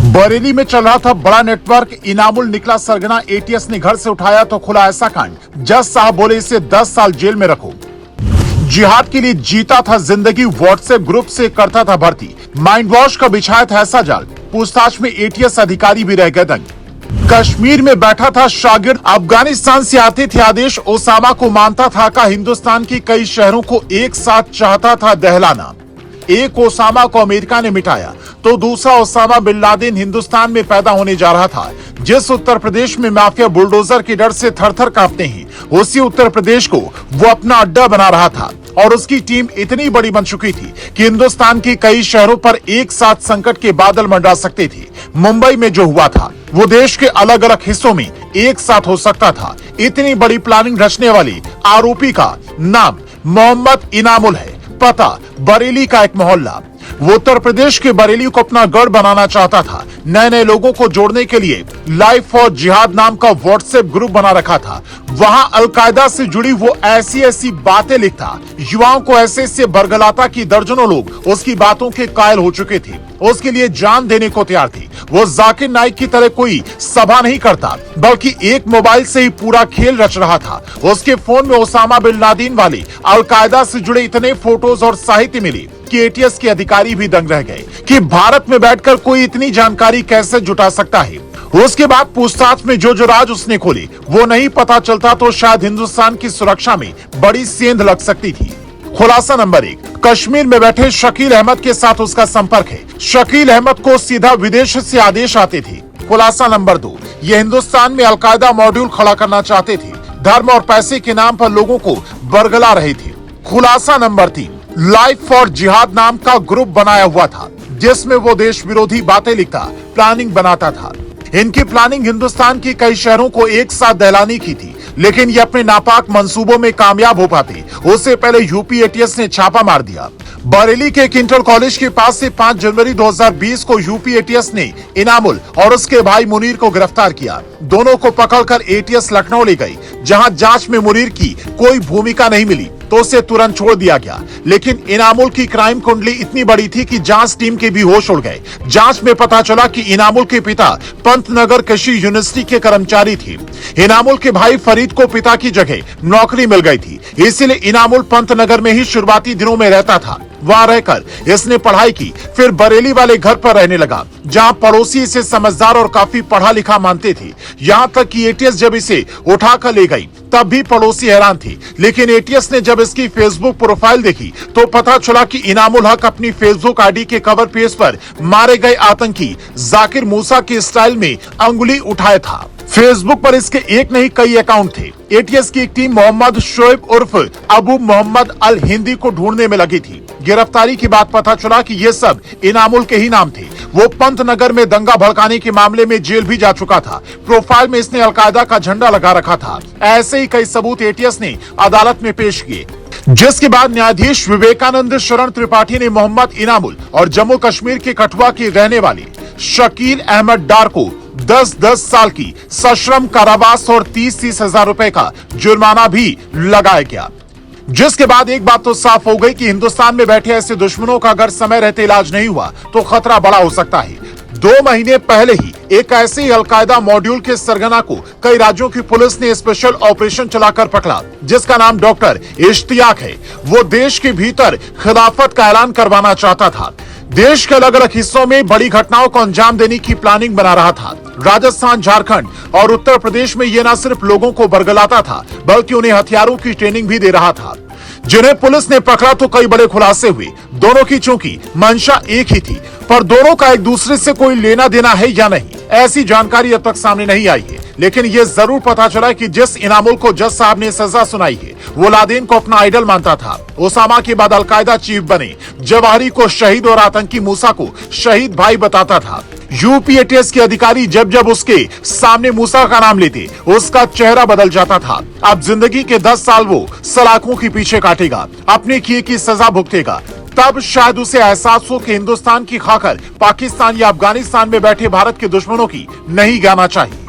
बरेली में चल रहा था बड़ा नेटवर्क। इनामुल निकला सरगना, एटीएस ने घर से उठाया तो खुला ऐसा कांड। जज साहब बोले इसे 10 साल जेल में रखो। जिहाद के लिए जीता था जिंदगी, व्हाट्सएप ग्रुप से करता था भर्ती। माइंड वॉश का बिछाया था ऐसा जाल, पूछताछ में एटीएस अधिकारी भी रह गए दंग। कश्मीर में बैठा था शागिर्द, अफगानिस्तान से आते थे आदेश। ओसामा को मानता था का हिंदुस्तान के कई शहरों को एक साथ चाहता था दहलाना। एक ओसामा को अमेरिका ने मिटाया तो दूसरा ओसामा बिन लादेन हिंदुस्तान में पैदा होने जा रहा था। जिस उत्तर प्रदेश में माफिया बुलडोजर के डर से थर-थर कांपते हैं, उसी उत्तर प्रदेश को वो अपना अड्डा बना रहा था। और उसकी टीम इतनी बड़ी बन चुकी थी कि हिंदुस्तान के कई शहरों पर एक साथ संकट के बादल मंडरा सकते थे। मुंबई में जो हुआ था वो देश के अलग अलग हिस्सों में एक साथ हो सकता था। इतनी बड़ी प्लानिंग रचने वाली आरोपी का नाम मोहम्मद इनामुल है। पता बरेली का एक मोहल्ला। वो उत्तर प्रदेश के बरेली को अपना गढ़ बनाना चाहता था। नए नए लोगों को जोड़ने के लिए लाइफ फॉर जिहाद नाम का व्हाट्सएप ग्रुप बना रखा था। वहां अलकायदा से जुड़ी वो ऐसी ऐसी बातें लिखता, युवाओं को ऐसे ऐसे बरगलाता कि दर्जनों लोग उसकी बातों के कायल हो चुके थे, उसके लिए जान देने को तैयार थे। वो जाकिर नाइक की तरह कोई सभा नहीं करता, बल्कि एक मोबाइल से ही पूरा खेल रच रहा था। उसके फोन में ओसामा बिन लादेन वाले अलकायदा से जुड़े इतने फोटोज और साहित्य मिले कि एटीएस के अधिकारी भी दंग रह गए कि भारत में बैठकर कोई इतनी जानकारी कैसे जुटा सकता है। उसके बाद पूछताछ में जो राज उसने खोले वो नहीं पता चलता तो शायद हिंदुस्तान की सुरक्षा में बड़ी सेंध लग सकती थी। खुलासा नंबर 1, कश्मीर में बैठे शकील अहमद के साथ उसका संपर्क है। शकील अहमद को सीधा विदेश से आदेश आते थे। खुलासा नंबर 2, ये हिंदुस्तान में अलकायदा मॉड्यूल खड़ा करना चाहते थे। धर्म और पैसे के नाम पर लोगों को बरगला रहे थे। खुलासा नंबर 3, लाइफ फॉर जिहाद नाम का ग्रुप बनाया हुआ था, जिसमें वो देश विरोधी बातें लिखता, प्लानिंग बनाता था। इनकी प्लानिंग हिंदुस्तान के कई शहरों को एक साथ दहलाने की थी, लेकिन ये अपने नापाक मंसूबों में कामयाब हो पाते उससे पहले यूपी एटीएस ने छापा मार दिया। बरेली के एक इंटर कॉलेज के पास से 5 जनवरी 2020 को यूपी एटीएस ने इनामुल और उसके भाई मुनीर को गिरफ्तार किया। दोनों को पकड़कर एटीएस लखनऊ ले गई, जहां जांच में मुनीर की कोई भूमिका नहीं मिली तो उसे तुरंत छोड़ दिया गया। लेकिन इनामुल की क्राइम कुंडली इतनी बड़ी थी कि जांच टीम के भी होश उड़ गए। जांच में पता चला कि इनामुल के पिता पंतनगर कृषि यूनिवर्सिटी के कर्मचारी थे। इनामुल के भाई फरीद को पिता की जगह नौकरी मिल गई थी, इसलिए इनामुल पंतनगर में ही शुरुआती दिनों में रहता था। वहां रहकर इसने पढ़ाई की, फिर बरेली वाले घर पर रहने लगा, जहां पड़ोसी इसे समझदार और काफी पढ़ा लिखा मानते थे। यहां तक कि एटीएस जब इसे उठाकर ले गई तब भी पड़ोसी हैरान थे। लेकिन एटीएस ने जब इसकी फेसबुक प्रोफाइल देखी तो पता चला कि इनामुल हक अपनी फेसबुक आईडी के कवर पेज पर मारे गए आतंकी जाकिर मूसा के स्टाइल में अंगुली उठाया था। फेसबुक पर इसके एक नहीं कई अकाउंट थे। एटीएस की एक टीम मोहम्मद शोएब उर्फ अबू मोहम्मद अल हिंदी को ढूंढने में लगी थी। गिरफ्तारी के बाद पता चला कि ये सब इनामुल के ही नाम थे। वो पंतनगर में दंगा भड़काने के मामले में जेल भी जा चुका था। प्रोफाइल में इसने अलकायदा का झंडा लगा रखा था। ऐसे ही कई सबूत एटीएस ने अदालत में पेश किए, जिसके बाद न्यायाधीश विवेकानंद शरण त्रिपाठी ने मोहम्मद इनामुल और जम्मू कश्मीर के कठुआ के रहने वाले शकील अहमद डार को 10-10 साल की सश्रम कारावास और 30-30 हजार रुपए का जुर्माना भी लगाया गया। जिसके बाद एक बात तो साफ हो गई कि हिंदुस्तान में बैठे ऐसे दुश्मनों का अगर समय रहते इलाज नहीं हुआ तो खतरा बड़ा हो सकता है। 2 महीने पहले ही एक ऐसे ही अलकायदा मॉड्यूल के सरगना को कई राज्यों की पुलिस ने स्पेशल ऑपरेशन चलाकर पकड़ा, जिसका नाम डॉक्टर इश्तियाक है। वो देश के भीतर खिलाफत का ऐलान करवाना चाहता था। देश के अलग अलग हिस्सों में बड़ी घटनाओं को अंजाम देने की प्लानिंग बना रहा था। राजस्थान, झारखंड और उत्तर प्रदेश में ये न सिर्फ लोगों को बरगलाता था, बल्कि उन्हें हथियारों की ट्रेनिंग भी दे रहा था। जिन्हें पुलिस ने पकड़ा तो कई बड़े खुलासे हुए। दोनों की चूंकि मंशा एक ही थी, पर दोनों का एक दूसरे से कोई लेना देना है या नहीं, ऐसी जानकारी अब तक सामने नहीं आई है। लेकिन ये जरूर पता चला कि जिस इनामुल को जज साहब ने सजा सुनाई है वो लादेन को अपना आइडल मानता था। ओसामा के बाद अलकायदा चीफ बने, जवाहिरी को शहीद और आतंकी मूसा को शहीद भाई बताता था। यूपी एटीएस के अधिकारी जब जब उसके सामने मूसा का नाम लेते उसका चेहरा बदल जाता था। अब जिंदगी के 10 साल वो सलाखों के पीछे काटेगा, अपने किए की सजा भुगतेगा। तब शायद उसे एहसास हो कि हिंदुस्तान की खाकर पाकिस्तान या अफगानिस्तान में बैठे भारत के दुश्मनों की नहीं गाना चाहिए।